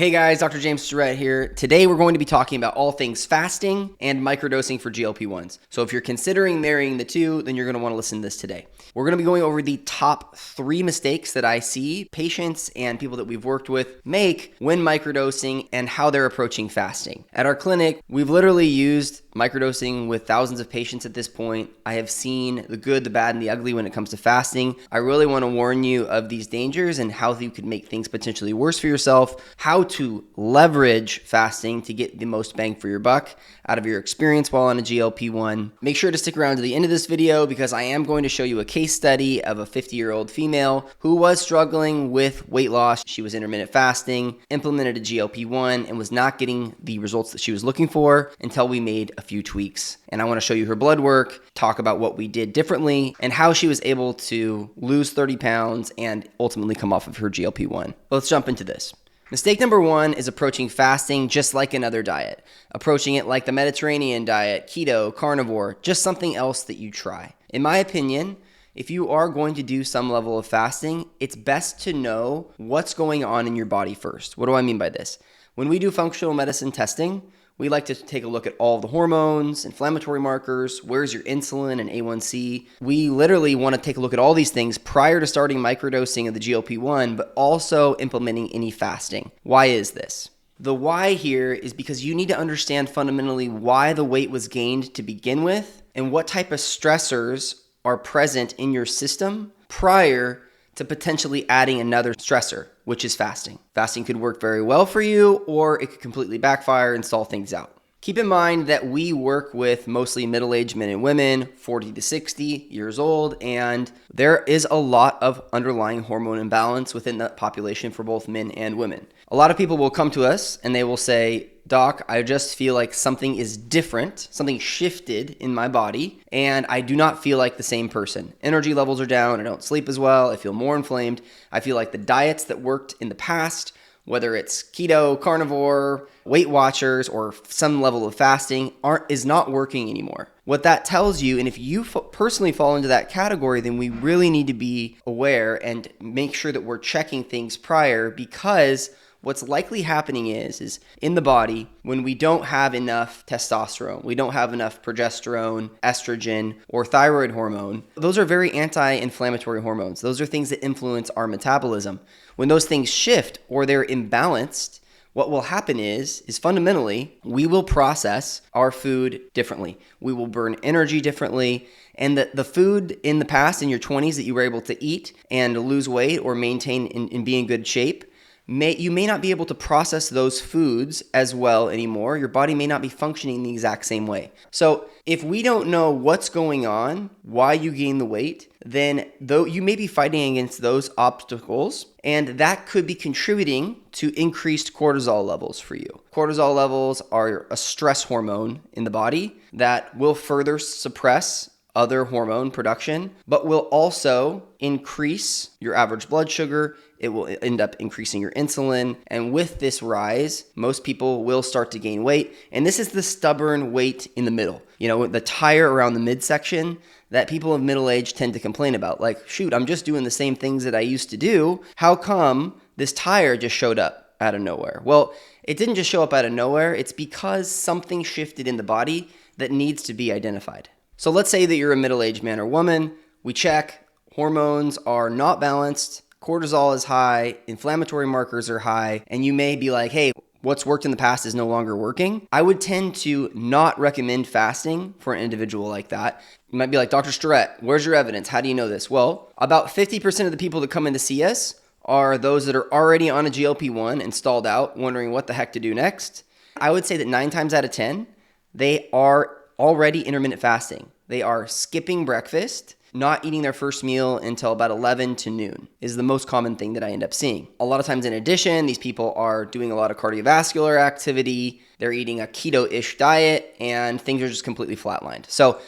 Hey guys, Dr. James Surrett here. Today we're going to be talking about all things fasting and microdosing for GLP-1s. So if you're considering marrying the two, then you're going to want to listen to this today. We're going to be going over the top 3 mistakes that I see patients and people that we've worked with make when microdosing and how they're approaching fasting. At our clinic, we've literally used microdosing with thousands of patients at this point. I have seen the good, the bad, and the ugly when it comes to fasting. I really want to warn you of these dangers and how you could make things potentially worse for yourself, how to leverage fasting to get the most bang for your buck out of your experience while on a GLP-1. Make sure to stick around to the end of this video because I am going to show you a case study of a 50-year-old female who was struggling with weight loss. She was intermittent fasting, implemented a GLP-1, and was not getting the results that she was looking for until we made a few tweaks. And I want to show you her blood work, talk about what we did differently, and how she was able to lose 30 pounds and ultimately come off of her GLP-1. Let's jump into this. Mistake number 1 is approaching fasting just like another diet. Approaching it like the Mediterranean diet, keto, carnivore, just something else that you try. In my opinion, if you are going to do some level of fasting, it's best to know what's going on in your body first. What do I mean by this? When we do functional medicine testing, we like to take a look at all the hormones, inflammatory markers, where's your insulin and A1C. We literally want to take a look at all these things prior to starting microdosing of the GLP-1, but also implementing any fasting. Why is this? The why here is because you need to understand fundamentally why the weight was gained to begin with and what type of stressors are present in your system prior to potentially adding another stressor, which is fasting. Fasting could work very well for you, or it could completely backfire and stall things out. Keep in mind that we work with mostly middle-aged men and women, 40 to 60 years old, and there is a lot of underlying hormone imbalance within that population for both men and women. A lot of people will come to us and they will say, Doc, I just feel like something is different, something shifted in my body, and I do not feel like the same person. Energy levels are down, I don't sleep as well, I feel more inflamed, I feel like the diets that worked in the past, whether it's keto, carnivore, Weight Watchers, or some level of fasting, is not working anymore. What that tells you, and if you personally fall into that category, then we really need to be aware and make sure that we're checking things prior, because what's likely happening is in the body, when we don't have enough testosterone, we don't have enough progesterone, estrogen, or thyroid hormone, those are very anti-inflammatory hormones. Those are things that influence our metabolism. When those things shift or they're imbalanced, what will happen is fundamentally, we will process our food differently. We will burn energy differently. And the food in the past, in your 20s, that you were able to eat and lose weight or maintain and be in good shape, you may not be able to process those foods as well anymore. Your body may not be functioning the exact same way. So if we don't know what's going on, why you gain the weight, then though you may be fighting against those obstacles, and that could be contributing to increased cortisol levels for you. Cortisol levels are a stress hormone in the body that will further suppress other hormone production, but will also increase your average blood sugar. It will end up increasing your insulin. And with this rise, most people will start to gain weight. And this is the stubborn weight in the middle. You know, the tire around the midsection that people of middle age tend to complain about. Like, shoot, I'm just doing the same things that I used to do. How come this tire just showed up out of nowhere? Well, it didn't just show up out of nowhere. It's because something shifted in the body that needs to be identified. So let's say that you're a middle-aged man or woman. We check, hormones are not balanced, cortisol is high, inflammatory markers are high, and you may be like, hey, what's worked in the past is no longer working. I would tend to not recommend fasting for an individual like that. You might be like, Dr. Surrett, where's your evidence? How do you know this? Well, about 50% of the people that come in to see us are those that are already on a GLP-1 and stalled out, wondering what the heck to do next. I would say that 9 times out of 10, they are already intermittent fasting. They are skipping breakfast, not eating their first meal until about 11 to noon is the most common thing that I end up seeing. A lot of times in addition, these people are doing a lot of cardiovascular activity. They're eating a keto-ish diet and things are just completely flatlined. So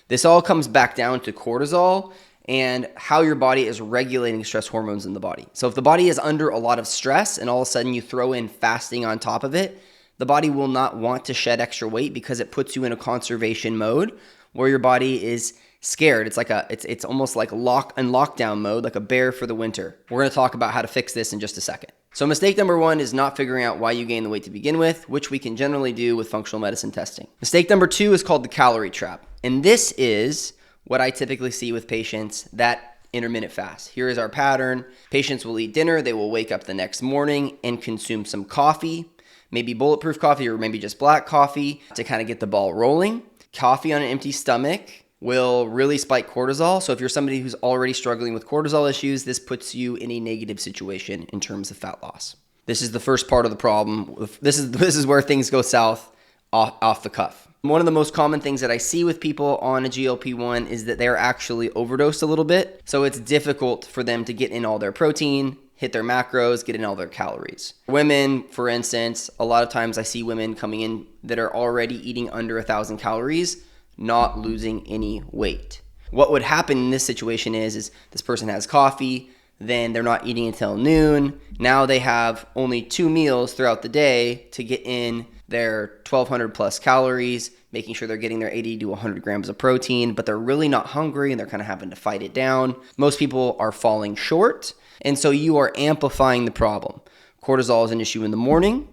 this all comes back down to cortisol and how your body is regulating stress hormones in the body. So if the body is under a lot of stress and all of a sudden you throw in fasting on top of it, the body will not want to shed extra weight because it puts you in a conservation mode where your body is scared. It's like it's almost like lockdown mode, like a bear for the winter. We're going to talk about how to fix this in just a second. So mistake number one is not figuring out why you gain the weight to begin with, which we can generally do with functional medicine testing. Mistake number two is called the calorie trap. And this is what I typically see with patients that intermittent fast. Here is our pattern. Patients will eat dinner. They will wake up the next morning and consume some coffee, maybe bulletproof coffee or maybe just black coffee to kind of get the ball rolling. Coffee on an empty stomach will really spike cortisol. So if you're somebody who's already struggling with cortisol issues, this puts you in a negative situation in terms of fat loss. This is the first part of the problem. This is where things go south off the cuff. One of the most common things that I see with people on a GLP-1 is that they're actually overdosed a little bit. So it's difficult for them to get in all their protein, hit their macros, get in all their calories. Women, for instance, a lot of times I see women coming in that are already eating under 1,000 calories, not losing any weight. What would happen in this situation is this person has coffee, then they're not eating until noon. Now they have only 2 meals throughout the day to get in their 1,200 plus calories, making sure they're getting their 80 to 100 grams of protein, but they're really not hungry and they're kind of having to fight it down. Most people are falling short, and so you are amplifying the problem. Cortisol is an issue in the morning.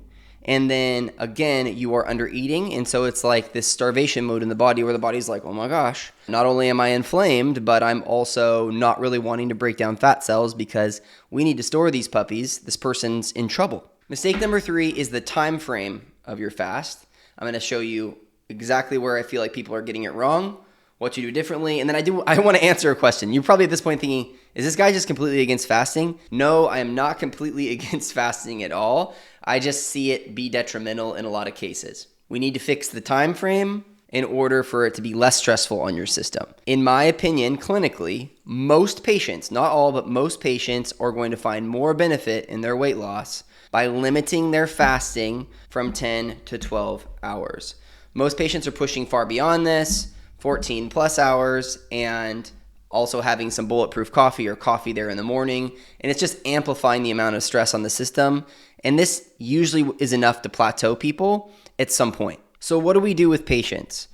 And then again, you are under eating. And so it's like this starvation mode in the body where the body's like, oh my gosh, not only am I inflamed, but I'm also not really wanting to break down fat cells because we need to store these puppies. This person's in trouble. Mistake number three is the time frame of your fast. I'm going to show you exactly where I feel like people are getting it wrong, what you do differently. And then I want to answer a question. You're probably at this point thinking, is this guy just completely against fasting? No, I am not completely against fasting at all. I just see it be detrimental in a lot of cases. We need to fix the time frame in order for it to be less stressful on your system. In my opinion, clinically, most patients, not all, but most patients are going to find more benefit in their weight loss by limiting their fasting from 10 to 12 hours. Most patients are pushing far beyond this, 14 plus hours, and also having some bulletproof coffee or coffee there in the morning. And it's just amplifying the amount of stress on the system. And this usually is enough to plateau people at some point. So what do we do with patients?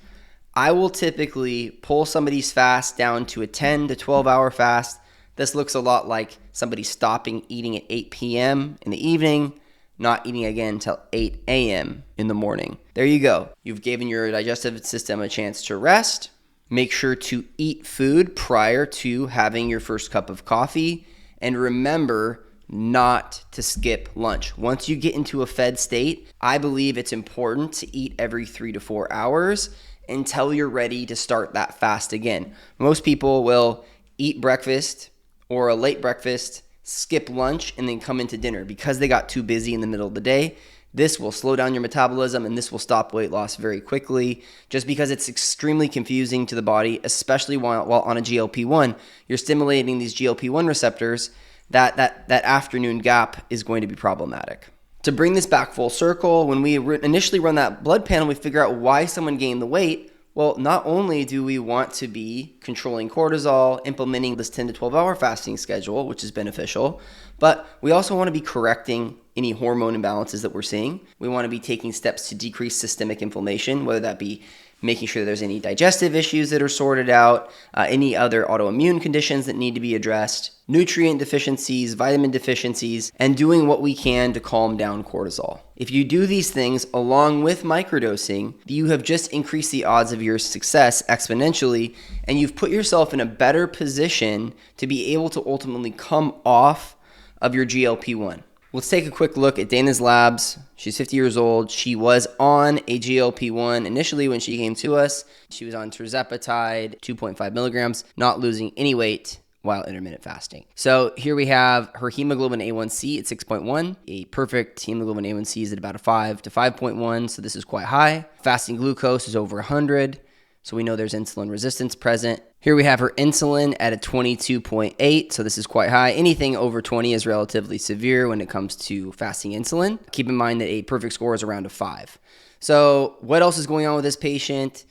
I will typically pull somebody's fast down to a 10 to 12 hour fast. This looks a lot like somebody stopping eating at 8 p.m. in the evening, not eating again until 8 a.m. in the morning. There you go. You've given your digestive system a chance to rest. Make sure to eat food prior to having your first cup of coffee. And remember not to skip lunch. Once you get into a fed state, I believe it's important to eat every 3 to 4 hours until you're ready to start that fast again. Most people will eat breakfast or a late breakfast, skip lunch, and then come into dinner because they got too busy in the middle of the day. This will slow down your metabolism and this will stop weight loss very quickly just because it's extremely confusing to the body, especially while on a GLP-1. You're stimulating these GLP-1 receptors. That afternoon gap is going to be problematic. To bring this back full circle, when we initially run that blood panel, we figure out why someone gained the weight. Well, not only do we want to be controlling cortisol, implementing this 10 to 12 hour fasting schedule, which is beneficial, but we also want to be correcting any hormone imbalances that we're seeing. We want to be taking steps to decrease systemic inflammation, whether that be making sure there's any digestive issues that are sorted out, any other autoimmune conditions that need to be addressed, nutrient deficiencies, vitamin deficiencies, and doing what we can to calm down cortisol. If you do these things along with microdosing, you have just increased the odds of your success exponentially, and you've put yourself in a better position to be able to ultimately come off of your GLP-1. Let's take a quick look at Dana's labs. She's 50 years old. She was on a GLP-1 initially when she came to us. She was on tirzepatide, 2.5 milligrams, not losing any weight while intermittent fasting. So here we have her hemoglobin A1C at 6.1. A perfect hemoglobin A1C is at about a 5 to 5.1, so this is quite high. Fasting glucose is over 100, so we know there's insulin resistance present. Here we have her insulin at a 22.8, so this is quite high. Anything over 20 is relatively severe when it comes to fasting insulin. Keep in mind that a perfect score is around a 5. So what else is going on with this patient?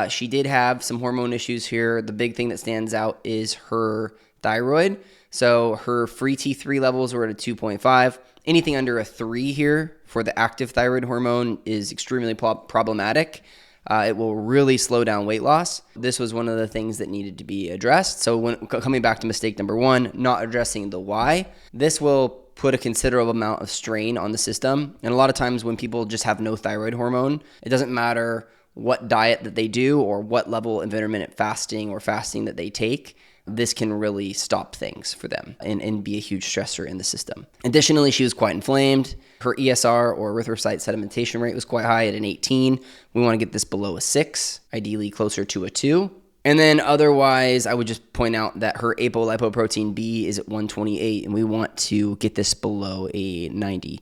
She did have some hormone issues here. The big thing that stands out is her thyroid. So her free T3 levels were at a 2.5. Anything under a 3 here for the active thyroid hormone is extremely problematic. It will really slow down weight loss. This was one of the things that needed to be addressed. So when coming back to mistake number one, not addressing the why, this will put a considerable amount of strain on the system. And a lot of times when people just have no thyroid hormone, it doesn't matter what diet that they do or what level of intermittent fasting or fasting that they take. This can really stop things for them and be a huge stressor in the system. Additionally, she was quite inflamed. Her ESR or erythrocyte sedimentation rate was quite high at an 18. We want to get this below a 6, ideally closer to a 2. And then otherwise, I would just point out that her apolipoprotein B is at 128, and we want to get this below a 90.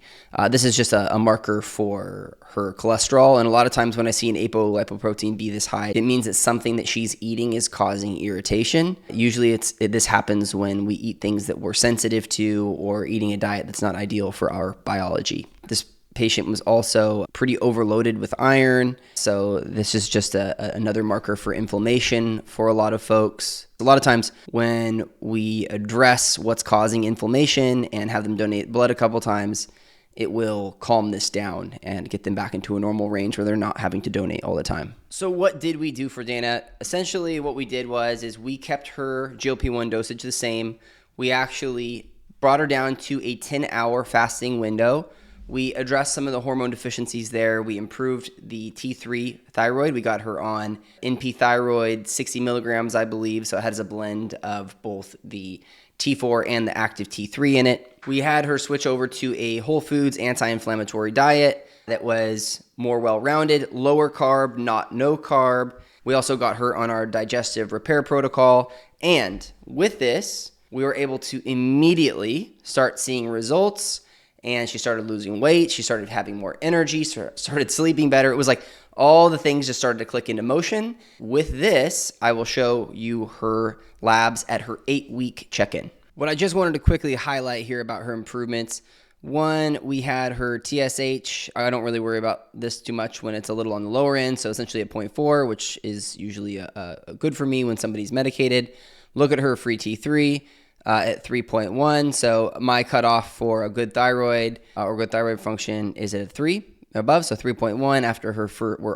This is just a marker for her cholesterol, and a lot of times when I see an apolipoprotein B this high, it means that something that she's eating is causing irritation. Usually this happens when we eat things that we're sensitive to or eating a diet that's not ideal for our biology. This patient was also pretty overloaded with iron, so this is just another marker for inflammation for a lot of folks. A lot of times when we address what's causing inflammation and have them donate blood a couple times, it will calm this down and get them back into a normal range where they're not having to donate all the time. So what did we do for Dana? Essentially what we did is we kept her GLP-1 dosage the same. We actually brought her down to a 10-hour fasting window. We addressed some of the hormone deficiencies there. We improved the T3 thyroid. We got her on NP thyroid, 60 milligrams, I believe. So it has a blend of both the T4 and the active T3 in it. We had her switch over to a whole foods anti-inflammatory diet that was more well-rounded, lower carb, not no carb. We also got her on our digestive repair protocol. And with this, we were able to immediately start seeing results. And she started losing weight. She started having more energy, started sleeping better. It was like all the things just started to click into motion. With this, I will show you her labs at her 8-week check-in. What I just wanted to quickly highlight here about her improvements. One, we had her TSH. I don't really worry about this too much when it's a little on the lower end. So essentially a 0.4, which is usually good for me when somebody's medicated. Look at her free T3. At 3.1. So my cutoff for a good thyroid or good thyroid function is at a 3 above. So 3.1 after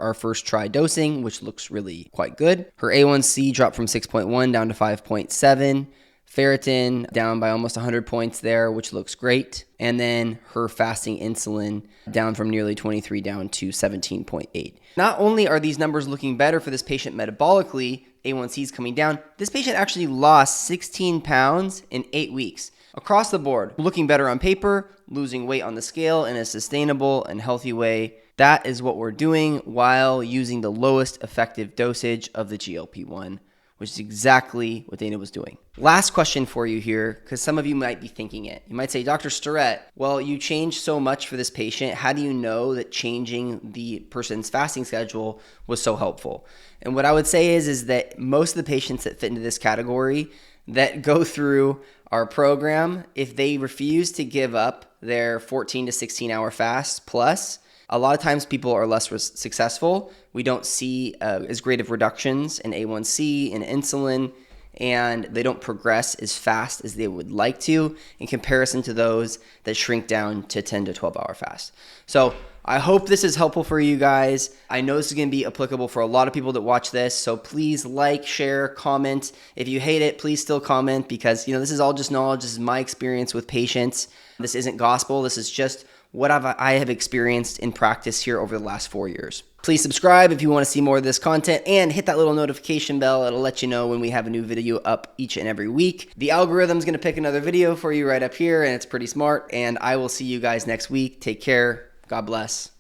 our first try dosing, which looks really quite good. Her A1C dropped from 6.1 down to 5.7. Ferritin down by almost 100 points there, which looks great. And then her fasting insulin down from nearly 23 down to 17.8. Not only are these numbers looking better for this patient metabolically, A1C is coming down, this patient actually lost 16 pounds in 8 weeks. Across the board, looking better on paper, losing weight on the scale in a sustainable and healthy way. That is what we're doing while using the lowest effective dosage of the GLP-1, which is exactly what Dana was doing. Last question for you here, because some of you might be thinking it. You might say, Dr. Starrett, well, you changed so much for this patient. How do you know that changing the person's fasting schedule was so helpful? And what I would say is that most of the patients that fit into this category that go through our program, if they refuse to give up their 14 to 16 hour fast plus, a lot of times people are less successful. We don't see as great of reductions in A1C and insulin, and they don't progress as fast as they would like to in comparison to those that shrink down to 10 to 12 hour fast. So I hope this is helpful for you guys. I know this is going to be applicable for a lot of people that watch this. So please like, share, comment. If you hate it, please still comment because, this is all just knowledge. This is my experience with patients. This isn't gospel. This is just what I have experienced in practice here over the last 4 years. Please subscribe if you want to see more of this content and hit that little notification bell. It'll let you know when we have a new video up each and every week. The algorithm's going to pick another video for you right up here, and it's pretty smart. And I will see you guys next week. Take care. God bless.